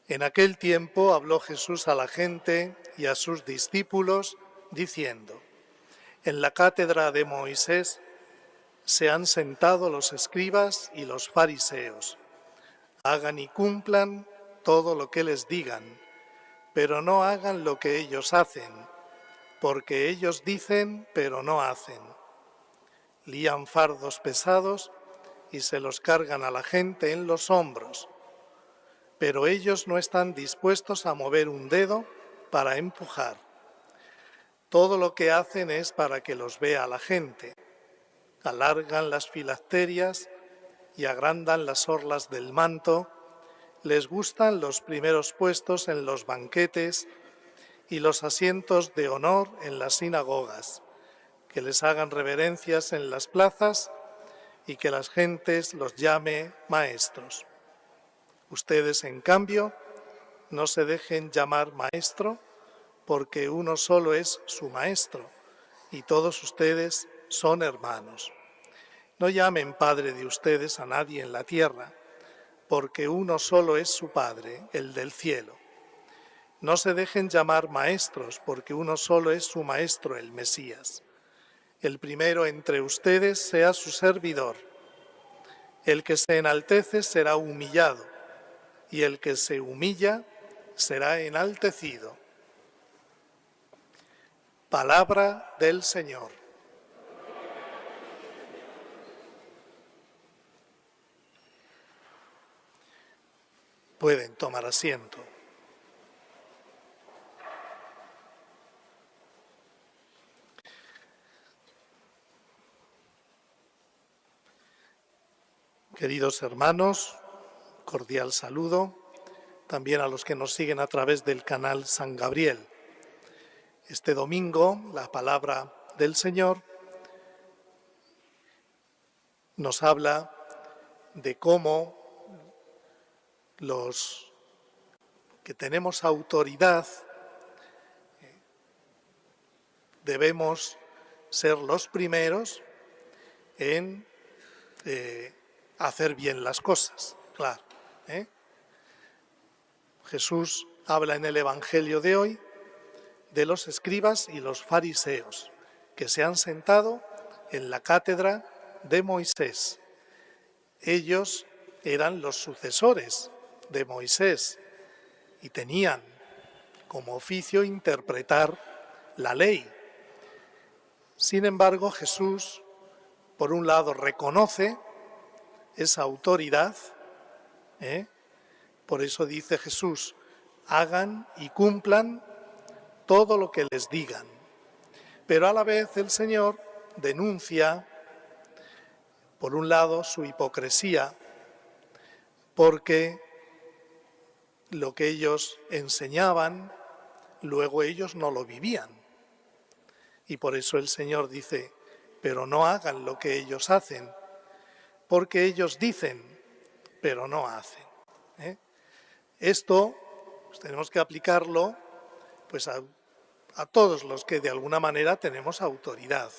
En aquel tiempo habló Jesús a la gente y a sus discípulos, diciendo: En la cátedra de Moisés se han sentado los escribas y los fariseos. Hagan y cumplan todo lo que les digan, pero no hagan lo que ellos hacen, porque ellos dicen, pero no hacen. Lían fardos pesados y se los cargan a la gente en los hombros, pero ellos no están dispuestos a mover un dedo para empujar. Todo lo que hacen es para que los vea la gente. Alargan las filacterias y agrandan las orlas del manto. Les gustan los primeros puestos en los banquetes y los asientos de honor en las sinagogas, que les hagan reverencias en las plazas y que las gentes los llame maestros. Ustedes, en cambio, no se dejen llamar maestro, porque uno solo es su maestro, y todos ustedes son hermanos. No llamen padre de ustedes a nadie en la tierra, porque uno solo es su Padre, el del cielo. No se dejen llamar maestros, porque uno solo es su maestro, el Mesías. El primero entre ustedes sea su servidor. El que se enaltece será humillado, y el que se humilla será enaltecido. Palabra del Señor. Pueden tomar asiento. Queridos hermanos, cordial saludo también a los que nos siguen a través del canal San Gabriel. Este domingo, la palabra del Señor nos habla de cómo los que tenemos autoridad debemos ser los primeros en hacer bien las cosas, claro. Jesús habla en el Evangelio de hoy de los escribas y los fariseos que se han sentado en la cátedra de Moisés. Ellos eran los sucesores de Moisés y tenían como oficio interpretar la ley. Sin embargo, Jesús, por un lado, reconoce esa autoridad, por eso dice Jesús: hagan y cumplan todo lo que les digan. Pero a la vez el Señor denuncia, por un lado, su hipocresía, porque lo que ellos enseñaban, luego ellos no lo vivían. Y por eso el Señor dice: pero no hagan lo que ellos hacen, porque ellos dicen, pero no hacen. Esto pues, tenemos que aplicarlo pues, a todos los que de alguna manera tenemos autoridad.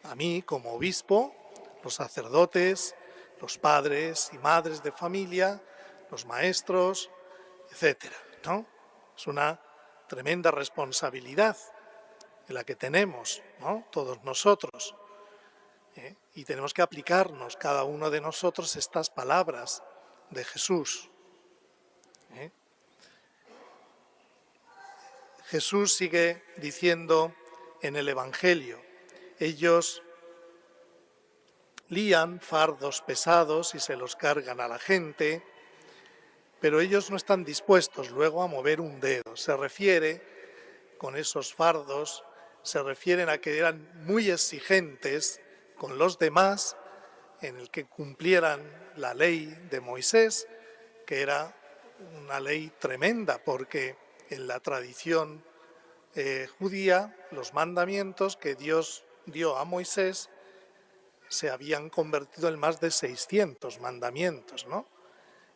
A mí como obispo, los sacerdotes, los padres y madres de familia, los maestros, etcétera, ¿no? Es una tremenda responsabilidad en la que tenemos, ¿no?, todos nosotros. Y tenemos que aplicarnos cada uno de nosotros estas palabras de Jesús. Jesús sigue diciendo en el Evangelio: ellos lían fardos pesados y se los cargan a la gente, pero ellos no están dispuestos luego a mover un dedo. Se refiere, con esos fardos, se refieren a que eran muy exigentes con los demás en el que cumplieran la ley de Moisés, que era una ley tremenda, porque en la tradición judía los mandamientos que Dios dio a Moisés se habían convertido en más de 600 mandamientos, ¿no?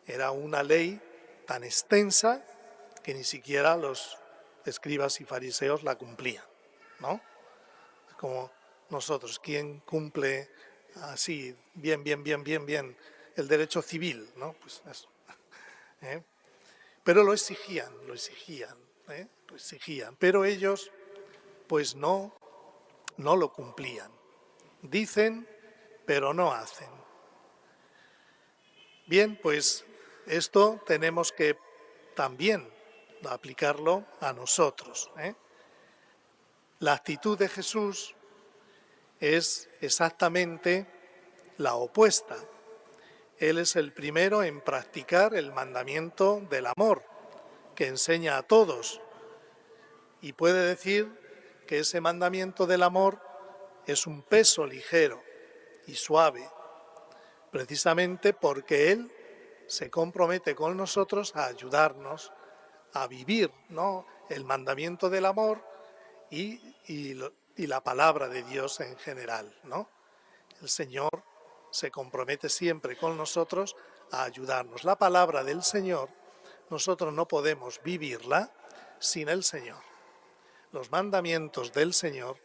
Era una ley tan extensa que ni siquiera los escribas y fariseos la cumplían, ¿no? Como nosotros, ¿quién cumple así bien el derecho civil, ¿no? Pues eso. Pero lo exigían, pero ellos pues no lo cumplían. Dicen, pero no hacen. Bien, pues esto tenemos que también aplicarlo a nosotros. La actitud de Jesús es exactamente la opuesta. Él es el primero en practicar el mandamiento del amor, que enseña a todos. Y puede decir que ese mandamiento del amor es un peso ligero y suave, precisamente porque Él se compromete con nosotros a ayudarnos a vivir, ¿no?, el mandamiento del amor y la palabra de Dios en general, ¿no? El Señor se compromete siempre con nosotros a ayudarnos. La palabra del Señor, nosotros no podemos vivirla sin el Señor. Los mandamientos del Señor,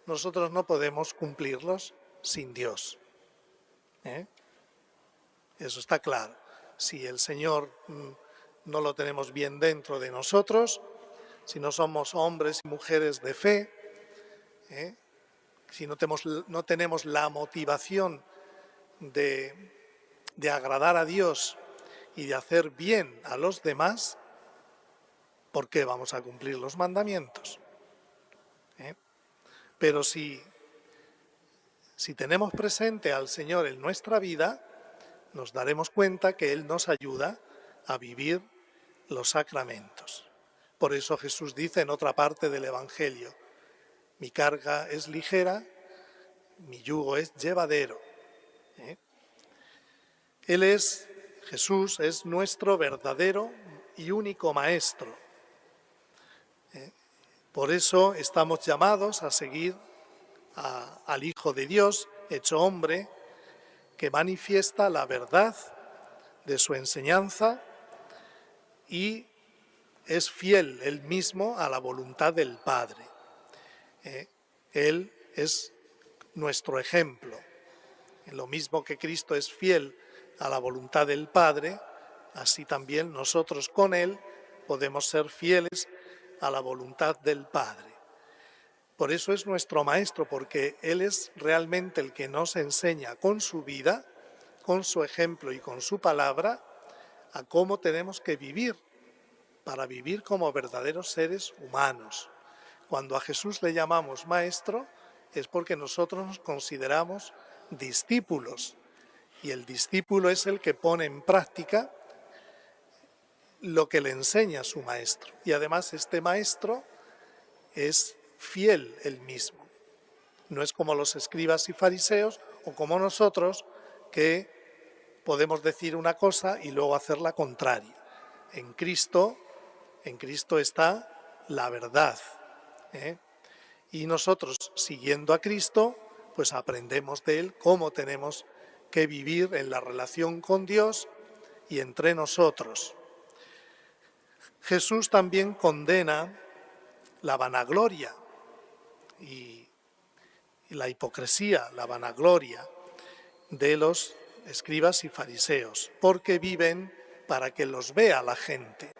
nosotros no podemos cumplirlos sin Dios. Eso está claro. Si el Señor no lo tenemos bien dentro de nosotros, si no somos hombres y mujeres de fe, si no tenemos la motivación de agradar a Dios y de hacer bien a los demás, ¿por qué vamos a cumplir los mandamientos? Pero si tenemos presente al Señor en nuestra vida, nos daremos cuenta que Él nos ayuda a vivir los sacramentos. Por eso Jesús dice en otra parte del Evangelio: mi carga es ligera, mi yugo es llevadero. Jesús es nuestro verdadero y único Maestro. Por eso estamos llamados a seguir al Hijo de Dios, hecho hombre, que manifiesta la verdad de su enseñanza y es fiel él mismo a la voluntad del Padre. Él es nuestro ejemplo. Lo mismo que Cristo es fiel a la voluntad del Padre, así también nosotros con Él podemos ser fieles a la voluntad del Padre. Por eso es nuestro Maestro, porque Él es realmente el que nos enseña con su vida, con su ejemplo y con su palabra, a cómo tenemos que vivir, para vivir como verdaderos seres humanos. Cuando a Jesús le llamamos Maestro, es porque nosotros nos consideramos discípulos, y el discípulo es el que pone en práctica lo que le enseña su Maestro. Y además este Maestro es fiel él mismo. No es como los escribas y fariseos o como nosotros, que podemos decir una cosa y luego hacer la contraria. En Cristo está la verdad. Y nosotros, siguiendo a Cristo, pues aprendemos de Él cómo tenemos que vivir en la relación con Dios y entre nosotros. Jesús también condena la vanagloria y la hipocresía, la vanagloria de los escribas y fariseos, porque viven para que los vea la gente,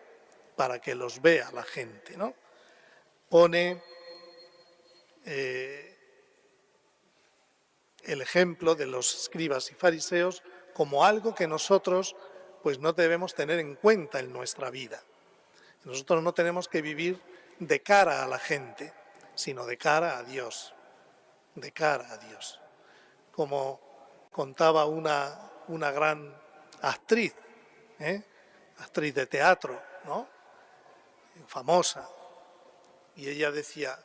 ¿no? Pone el ejemplo de los escribas y fariseos como algo que nosotros pues no debemos tener en cuenta en nuestra vida. Nosotros no tenemos que vivir de cara a la gente, sino de cara a Dios, Como contaba una gran actriz, actriz de teatro, ¿no?, famosa, y ella decía: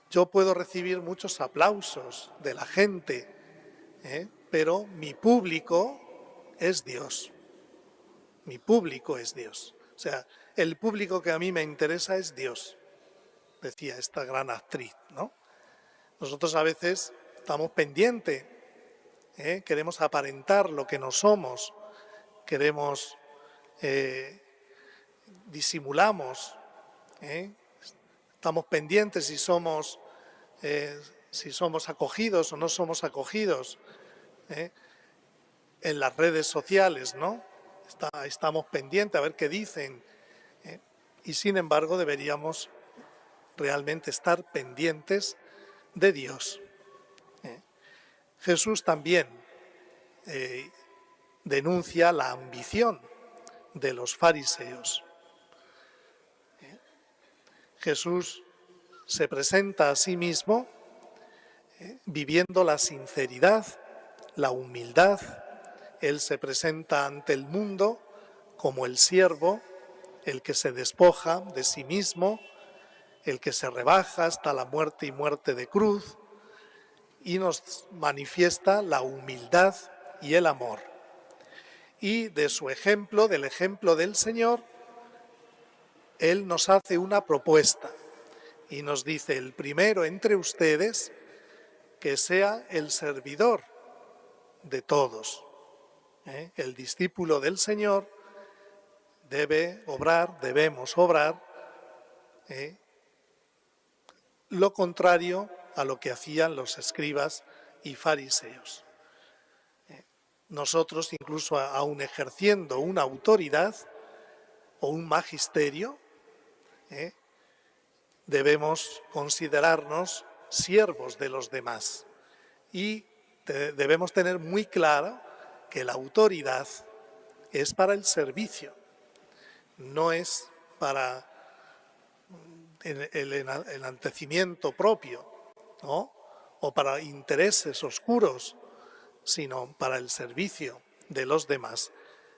yo puedo recibir muchos aplausos de la gente, pero mi público es Dios. Mi público es Dios. O sea, el público que a mí me interesa es Dios, decía esta gran actriz, ¿no? Nosotros a veces estamos pendientes, queremos aparentar lo que no somos, disimulamos, estamos pendientes si somos acogidos o no somos acogidos, en las redes sociales, ¿no? Estamos pendientes a ver qué dicen y sin embargo deberíamos realmente estar pendientes de Dios. Jesús también denuncia la ambición de los fariseos. Jesús se presenta a sí mismo viviendo la sinceridad, la humildad. Él se presenta ante el mundo como el siervo, el que se despoja de sí mismo, el que se rebaja hasta la muerte y muerte de cruz, y nos manifiesta la humildad y el amor. Y de su ejemplo, del ejemplo del Señor, Él nos hace una propuesta y nos dice: el primero entre ustedes que sea el servidor de todos. El discípulo del Señor debemos obrar lo contrario a lo que hacían los escribas y fariseos. Nosotros, incluso aun ejerciendo una autoridad o un magisterio, debemos considerarnos siervos de los demás y debemos tener muy claro que la autoridad es para el servicio, no es para el enaltecimiento propio, ¿no? O para intereses oscuros, sino para el servicio de los demás.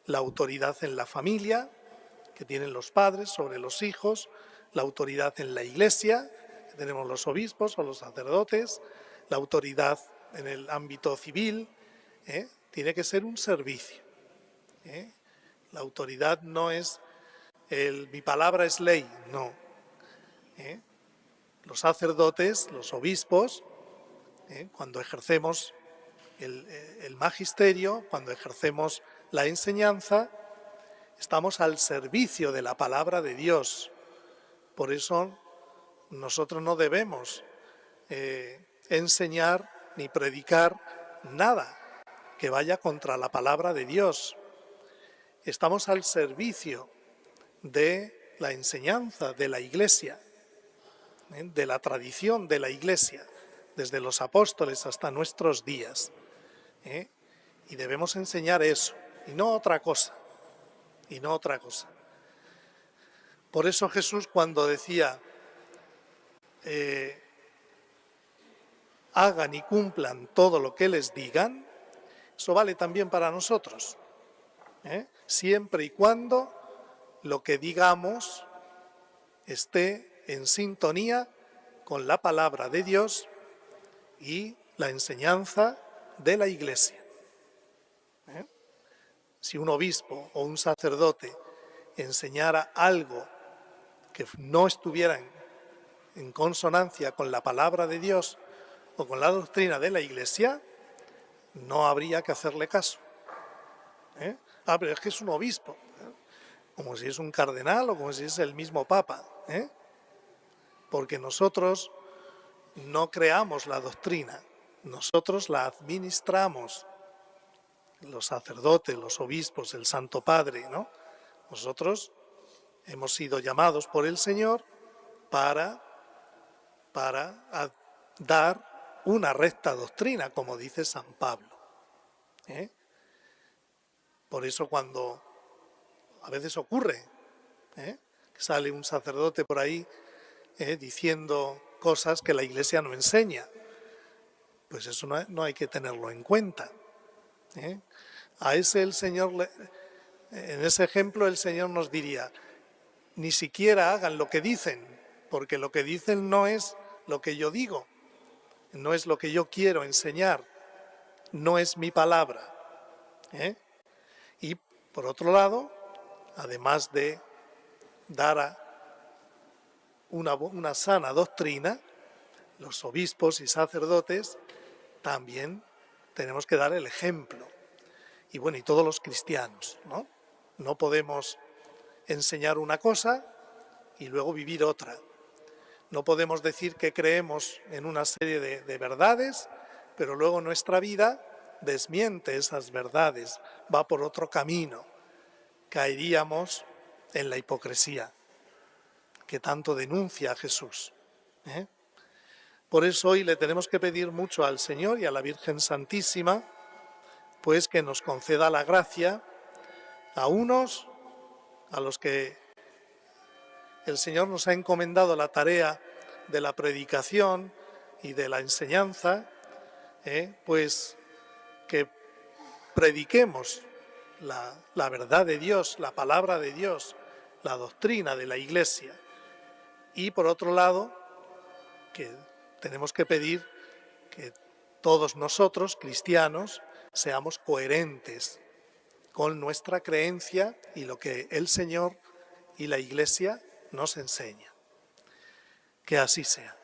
La autoridad en la familia, que tienen los padres sobre los hijos, la autoridad en la iglesia, que tenemos los obispos o los sacerdotes, la autoridad en el ámbito civil, tiene que ser un servicio. La autoridad no es mi palabra es ley, no. Los sacerdotes, los obispos, cuando ejercemos el magisterio, cuando ejercemos la enseñanza, estamos al servicio de la palabra de Dios. Por eso nosotros no debemos enseñar ni predicar nada que vaya contra la palabra de Dios. Estamos al servicio de la enseñanza de la Iglesia, de la tradición de la Iglesia, desde los apóstoles hasta nuestros días. Y debemos enseñar eso, y no otra cosa, Por eso Jesús, cuando decía hagan y cumplan todo lo que les digan, eso vale también para nosotros, siempre y cuando lo que digamos esté en sintonía con la palabra de Dios y la enseñanza de la Iglesia. Si un obispo o un sacerdote enseñara algo que no estuviera en consonancia con la palabra de Dios o con la doctrina de la Iglesia, no habría que hacerle caso. Pero es que es un obispo, como si es un cardenal o como si es el mismo Papa, porque nosotros no creamos la doctrina, nosotros la administramos. Los sacerdotes, los obispos, el Santo Padre, ¿no? Nosotros hemos sido llamados por el Señor para dar una recta doctrina, como dice San Pablo. Por eso cuando a veces ocurre que sale un sacerdote por ahí diciendo cosas que la Iglesia no enseña, pues eso no hay que tenerlo en cuenta. A ese el Señor, en ese ejemplo el Señor nos diría: ni siquiera hagan lo que dicen, porque lo que dicen no es lo que yo digo, no es lo que yo quiero enseñar, no es mi palabra. Y por otro lado, además de dar una sana doctrina, los obispos y sacerdotes también tenemos que dar el ejemplo. Y bueno, y todos los cristianos, ¿no? No podemos enseñar una cosa y luego vivir otra. No podemos decir que creemos en una serie de verdades, pero luego nuestra vida desmiente esas verdades, va por otro camino. Caeríamos en la hipocresía. que tanto denuncia a Jesús. Por eso hoy le tenemos que pedir mucho al Señor y a la Virgen Santísima, pues que nos conceda la gracia a unos, a los que el Señor nos ha encomendado la tarea de la predicación y de la enseñanza, pues que prediquemos la verdad de Dios, la palabra de Dios, la doctrina de la Iglesia. Y por otro lado, que tenemos que pedir que todos nosotros, cristianos, seamos coherentes con nuestra creencia y lo que el Señor y la Iglesia nos enseña. Que así sea.